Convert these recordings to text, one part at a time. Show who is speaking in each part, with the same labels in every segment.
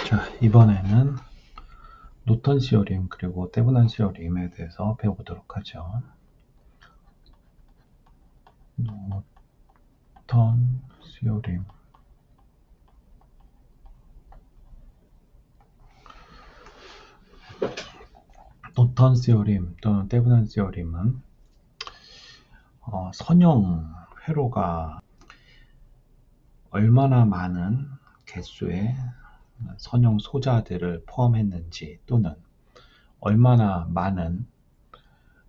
Speaker 1: 자, 이번에는 노턴 시오림 그리고 테브난 시오림에 대해서 배워보도록 하죠. 노턴 시오림. 노턴 시오림 또는 테브난 시오림은 선형 회로가 얼마나 많은 개수의 선형 소자들을 포함했는지 또는 얼마나 많은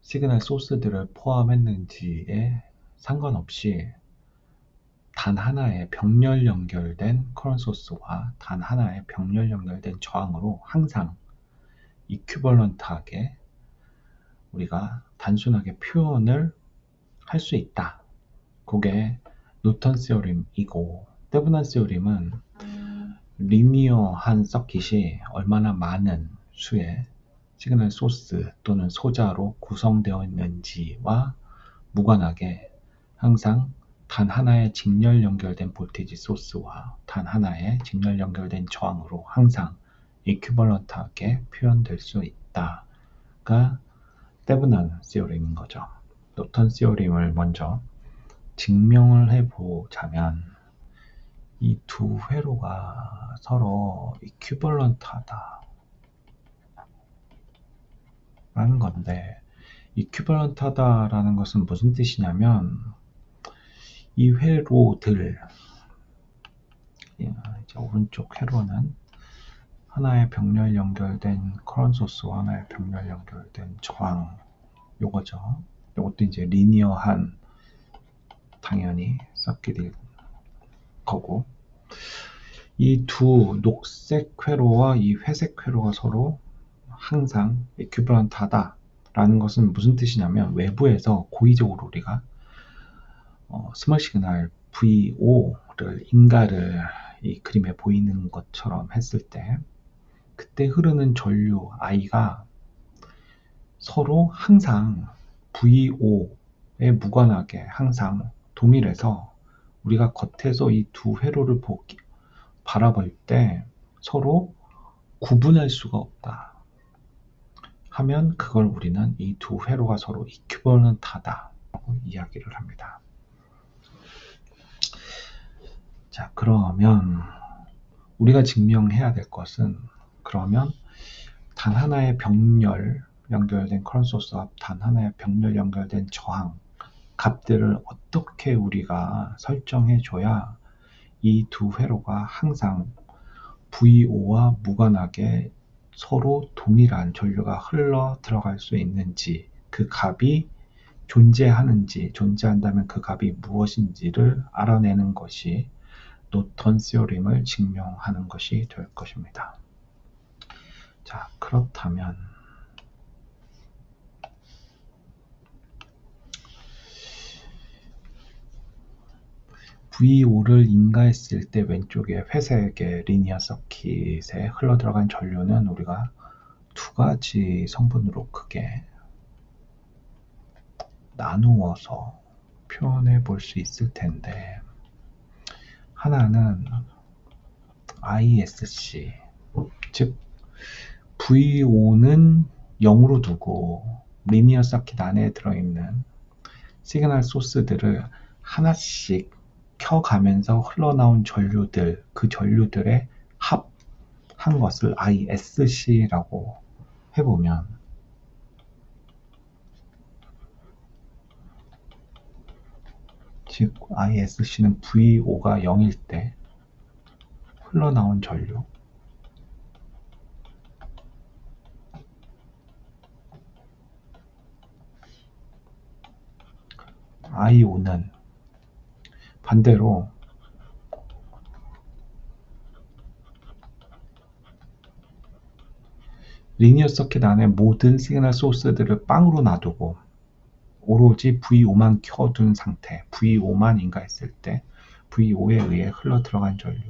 Speaker 1: 시그널 소스들을 포함했는지에 상관없이 단 하나의 병렬 연결된 커런트 소스와 단 하나의 병렬 연결된 저항으로 항상 이퀴벌런트하게 우리가 단순하게 표현을 할 수 있다. 그게 노턴 시오림이고, 테브난 시오림은 리니어한 서킷이 얼마나 많은 수의 시그널 소스 또는 소자로 구성되어 있는지와 무관하게 항상 단 하나의 직렬 연결된 볼테이지 소스와 단 하나의 직렬 연결된 저항으로 항상 이퀴벌런트하게 표현될 수 있다가 테브난 시오림인 거죠. 노턴 시오림을 먼저 증명을 해보자면 이 두 회로가 서로 이퀴벌런트하다 라는 건데, 이퀴벌런트하다라는 것은 무슨 뜻이냐면 이 회로들, 이제 오른쪽 회로는 하나의 병렬 연결된 커런트 소스와 하나의 병렬 연결된 저항, 요거죠. 요것도 이제 리니어한 당연히 서킷일 거고, 이 두 녹색 회로와 이 회색 회로가 서로 항상 이퀴벌런트하다 라는 것은 무슨 뜻이냐면, 외부에서 고의적으로 우리가 스몰 시그널 V5를 인가를 이 그림에 보이는 것처럼 했을 때, 그때 흐르는 전류 I가 서로 항상 V5에 무관하게 항상 동일해서 우리가 겉에서 이 두 회로를 바라볼 때 서로 구분할 수가 없다 하면, 그걸 우리는 이 두 회로가 서로 이퀴벌런트하다 라고 이야기를 합니다. 자, 그러면 우리가 증명해야 될 것은, 그러면 단 하나의 병렬 연결된 커런트 소스와 단 하나의 병렬 연결된 저항 값들을 어떻게 우리가 설정해 줘야 이 두 회로가 항상 V5와 무관하게 서로 동일한 전류가 흘러 들어갈 수 있는지, 그 값이 존재하는지, 존재한다면 그 값이 무엇인지를 알아내는 것이 노턴 시오림을 증명하는 것이 될 것입니다. 자, 그렇다면 V5를 인가했을 때 왼쪽에 회색의 리니어 서킷에 흘러들어간 전류는 우리가 두 가지 성분으로 크게 나누어서 표현해 볼 수 있을 텐데, 하나는 ISC, 즉 V5는 0으로 두고 리니어 서킷 안에 들어있는 시그널 소스들을 하나씩 켜가면서 흘러나온 전류들, 그 전류들의 합한 것을 ISC라고 해보면, 즉 ISC는 V5가 0일 때 흘러나온 전류, I5는 반대로 리니어 서킷 안에 모든 시그널 소스들을 빵으로 놔두고 오로지 V5만 켜둔 상태, V5만 인가했을 때 V5에 의해 흘러 들어간 전류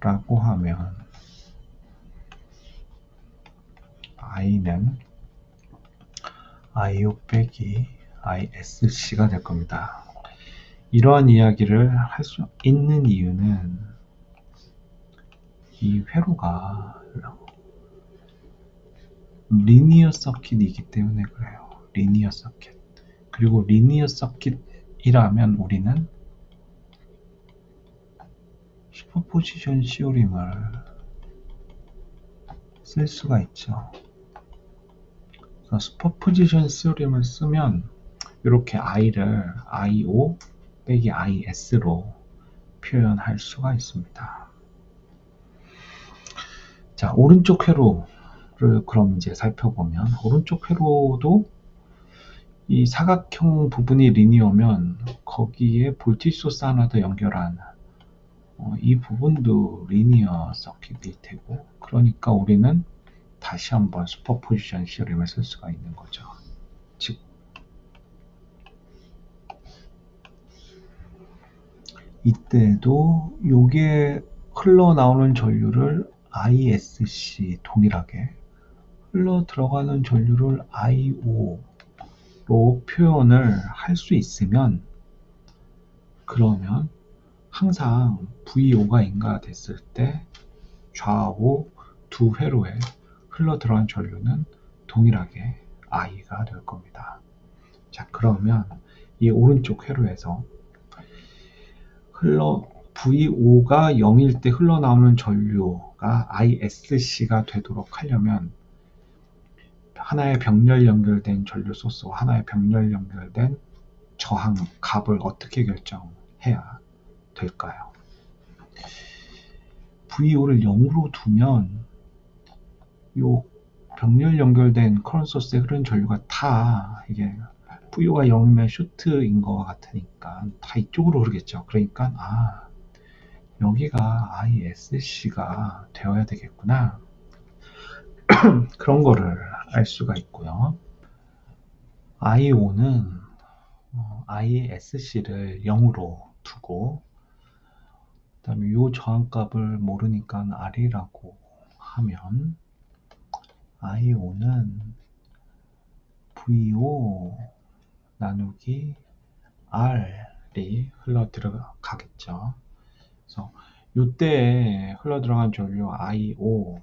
Speaker 1: 라고 하면 I는 I5 빼기 ISC가 될 겁니다. 이러한 이야기를 할 수 있는 이유는 이 회로가 리니어 서킷이기 때문에 그래요. 리니어 서킷. 그리고 리니어 서킷이라면 우리는 슈퍼포지션 시오림을 쓸 수가 있죠. 그래서 슈퍼포지션 시오림을 쓰면 이렇게 i를 io 빼기 is로 표현할 수가 있습니다. 자, 오른쪽 회로를 그럼 이제 살펴보면 오른쪽 회로도 이 사각형 부분이 리니어면 거기에 볼티지 소스 하나 더 연결한 이 부분도 리니어 서킷일 테고, 그러니까 우리는 다시 한번 슈퍼포지션 시오림을 쓸 수가 있는 거죠. 즉 이때도 요게 흘러나오는 전류를 ISC 동일하게 흘러 들어가는 전류를 IO로 표현을 할 수 있으면, 그러면 항상 VO가 인가됐을 때 좌우 두 회로에 흘러 들어간 전류는 동일하게 I가 될 겁니다. 자, 그러면 이 오른쪽 회로에서 VO가 0일 때 흘러나오는 전류가 ISC가 되도록 하려면 하나의 병렬 연결된 전류 소스와 하나의 병렬 연결된 저항 값을 어떻게 결정해야 될까요? VO를 0으로 두면 이 병렬 연결된 커런트 소스에 흐르는 전류가 다 이게 VO가 0이면 쇼트인 거와 같으니까 다 이쪽으로 흐르겠죠. 그러니까 여기가 ISC가 되어야 되겠구나. 그런 거를 알 수가 있고요. IO는 ISC를 0으로 두고, 그 다음에 이 저항값을 모르니까 R이라고 하면 IO는 VO 나누기 R이 흘러 들어가겠죠. 그래서 이때 흘러 들어간 전류 IO와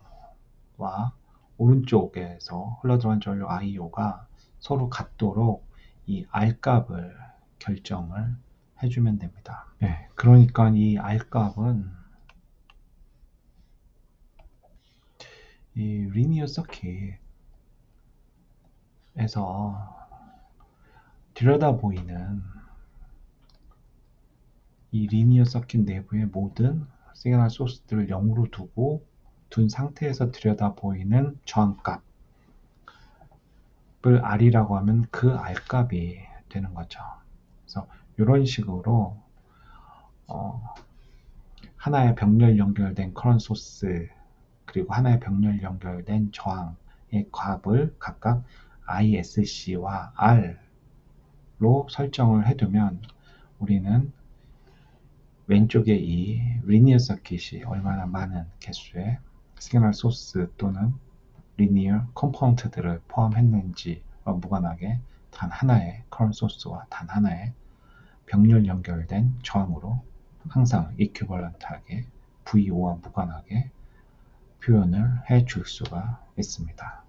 Speaker 1: 오른쪽에서 흘러 들어간 전류 IO가 서로 같도록 이 R 값을 결정을 해주면 됩니다. 네, 그러니까 이 R 값은 이 리니어 서킷에서 들여다 보이는 이 리니어 서킷 내부의 모든 시그널 소스들을 0으로 둔 상태에서 들여다 보이는 저항값을 R이라고 하면 그 R 값이 되는 거죠. 그래서 이런 식으로 하나의 병렬 연결된 커런트 소스 그리고 하나의 병렬 연결된 저항의 값을 각각 ISC와 R로 설정을 해두면 우리는 왼쪽에 이 리니어 서킷이 얼마나 많은 개수의 시그널 소스 또는 리니어 컴포넌트들을 포함했는지와 무관하게 단 하나의 커런트 소스와 단 하나의 병렬 연결된 저항으로 항상 이퀴벌런트하게 VO와 무관하게 표현을 해 줄 수가 있습니다.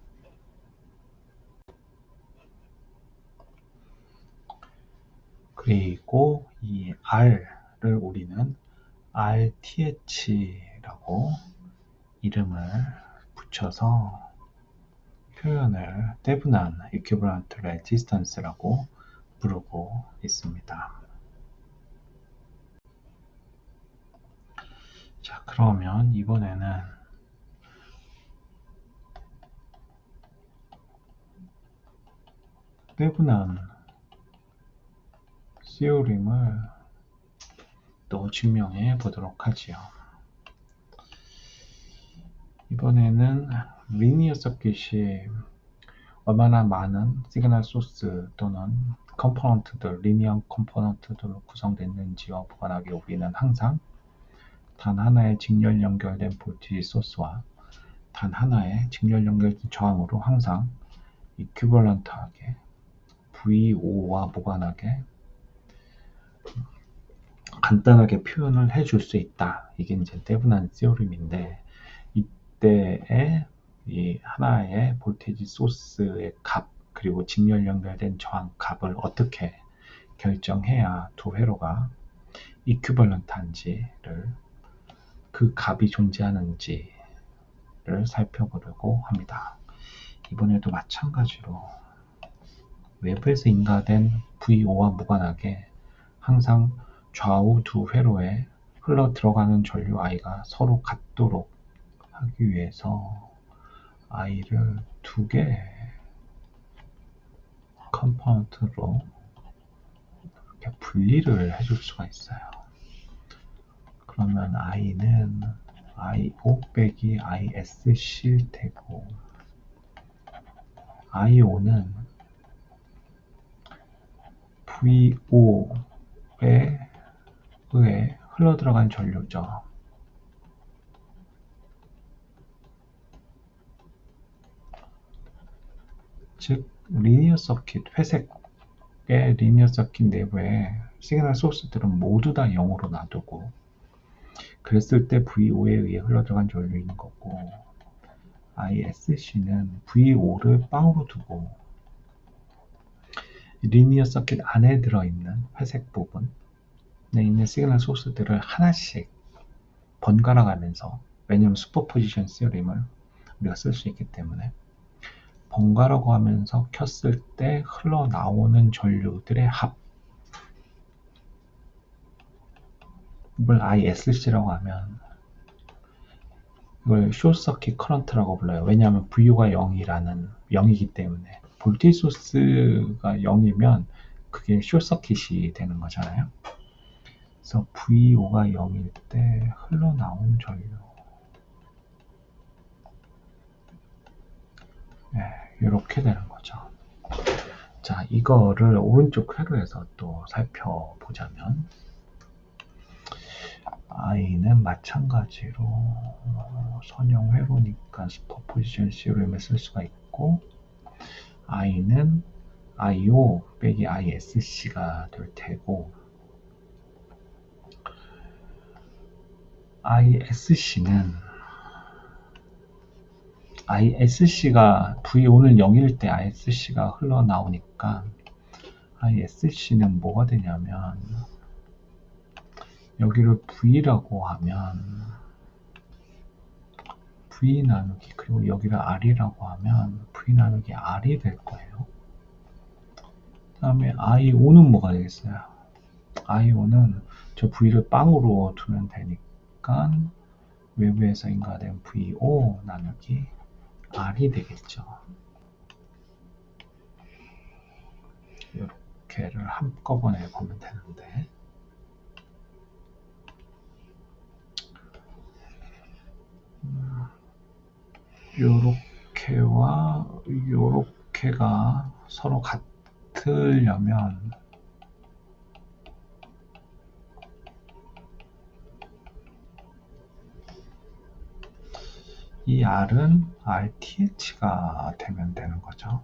Speaker 1: 그리고 이 R를 우리는 RTH라고 이름을 붙여서 표현을 떼분한 Equivalent Resistance라고 부르고 있습니다. 자, 그러면 이번에는 떼분한 시오림을 또 증명해 보도록 하지요. 이번에는 리니어 서킷이 얼마나 많은 시그널 소스 또는 컴포넌트들, 리니어 컴포넌트들로 구성됐는지와 무관하게 우리는 항상 단 하나의 직렬 연결된 볼티지 소스와 단 하나의 직렬 연결된 저항으로 항상 이퀴벌런트하게 VO와 무관하게 간단하게 표현을 해줄 수 있다. 이게 이제 데브난 시오림인데, 이때에 이 하나의 볼테이지 소스의 값, 그리고 직렬 연결된 저항 값을 어떻게 결정해야 두 회로가 이큐벌런트한지를, 그 값이 존재하는지를 살펴보려고 합니다. 이번에도 마찬가지로 외부에서 인가된 VO와 무관하게 항상 좌우 두 회로에 흘러 들어가는 전류 I가 서로 같도록 하기 위해서 I를 두 개의 컴포넌트로 이렇게 분리를 해줄 수가 있어요. 그러면 I는 IO 빼기 ISC일 테고, IO는 VO에 의해 흘러들어간 전류죠. 즉 리니어 서킷, 회색의 리니어 서킷 내부에 시그널 소스들은 모두 다 0으로 놔두고, 그랬을 때 VO에 의해 흘러들어간 전류인 거고, ISC는 VO를 빵으로 두고 리니어 서킷 안에 들어있는 회색 부분에 있는 시그널 소스들을 하나씩 번갈아 가면서, 왜냐하면 슈퍼포지션 시어림을 우리가 쓸 수 있기 때문에 번갈아 가면서 켰을 때 흘러나오는 전류들의 합을 ISC라고 하면, 이걸 숏서킷 커런트라고 불러요. 왜냐하면 VO가 0이기 때문에. 볼테이지 소스가 0이면 그게 숏서킷이 되는 거잖아요. 그래서 VO가 0일 때 흘러나온 전류, 이렇게 되는 거죠. 자, 이거를 오른쪽 회로에서 또 살펴보자면, I는 마찬가지로 선형 회로니까 슈퍼포지션 시오림을 쓸 수가 있고, I는 IO 빼기 ISC가 될 테고, ISC가 VO는 0일 때 ISC가 흘러나오니까, ISC는 뭐가 되냐면, 여기를 V라고 하면 V 나누기, 그리고 여기를 R이라고 하면 V 나누기 R이 될 거예요. 그 다음에 IO는 뭐가 되겠어요? IO는 저 V를 빵으로 두면 되니까 외부에서 인가된 VO 나누기 R이 되겠죠. 이렇게를 한꺼번에 보면 되는데, 요렇게와 요렇게가 서로 같으려면 이 R은 RTH가 되면 되는 거죠.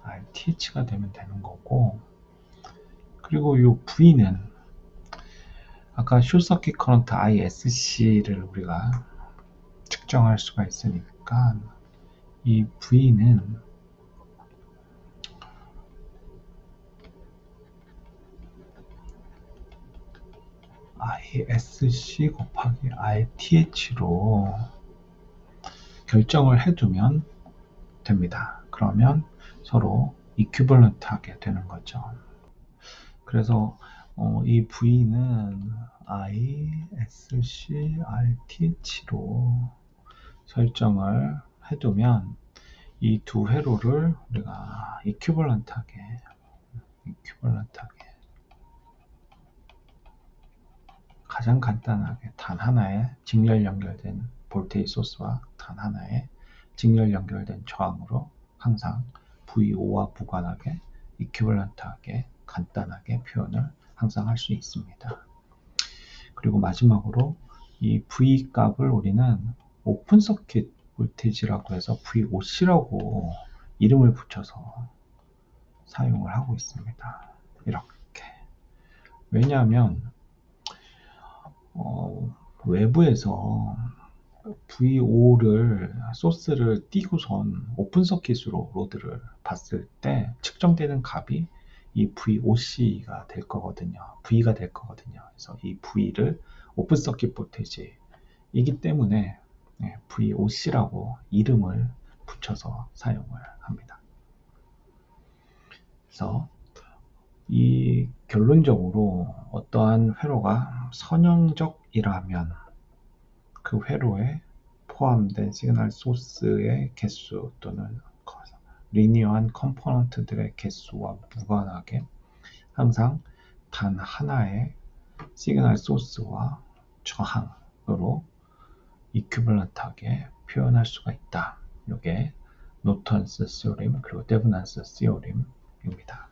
Speaker 1: RTH가 되면 되는 거고, 그리고 요 V는 아까 숏서킷 커런트 ISC를 우리가 측정할 수가 있으니까, 이 V는 ISC 곱하기 RTH로 결정을 해두면 됩니다. 그러면 서로 이큐벌런트하게 되는 거죠. 그래서 이 V는 ISC RTH로 설정을 해두면 이 두 회로를 우리가 이큐벌런트하게 가장 간단하게 단 하나의 직렬 연결된 볼테이지 소스와 단 하나의 직렬 연결된 저항으로 항상 VO와 무관하게 이큐벌런트하게 간단하게 표현을 항상 할 수 있습니다. 그리고 마지막으로 이 V 값을 우리는 오픈 서킷 볼테이지라고 해서 VOC라고 이름을 붙여서 사용을 하고 있습니다. 이렇게. 왜냐하면 외부에서 V5를 소스를 띄고선 오픈 서킷으로 로드를 봤을 때 측정되는 값이 이 VOC가 될 거거든요. V가 될 거거든요. 그래서 이 V를 오픈 서킷 볼테이지이기 때문에 VOC라고 이름을 붙여서 사용을 합니다. 그래서 이 결론적으로 어떠한 회로가 선형적이라면 그 회로에 포함된 시그널 소스의 개수 또는 리니어한 컴포넌트들의 개수와 무관하게 항상 단 하나의 시그널 소스와 저항으로 이큐벌런트하게 표현할 수가 있다. 이게 노턴스 시오림 그리고 데브난스 시오림입니다.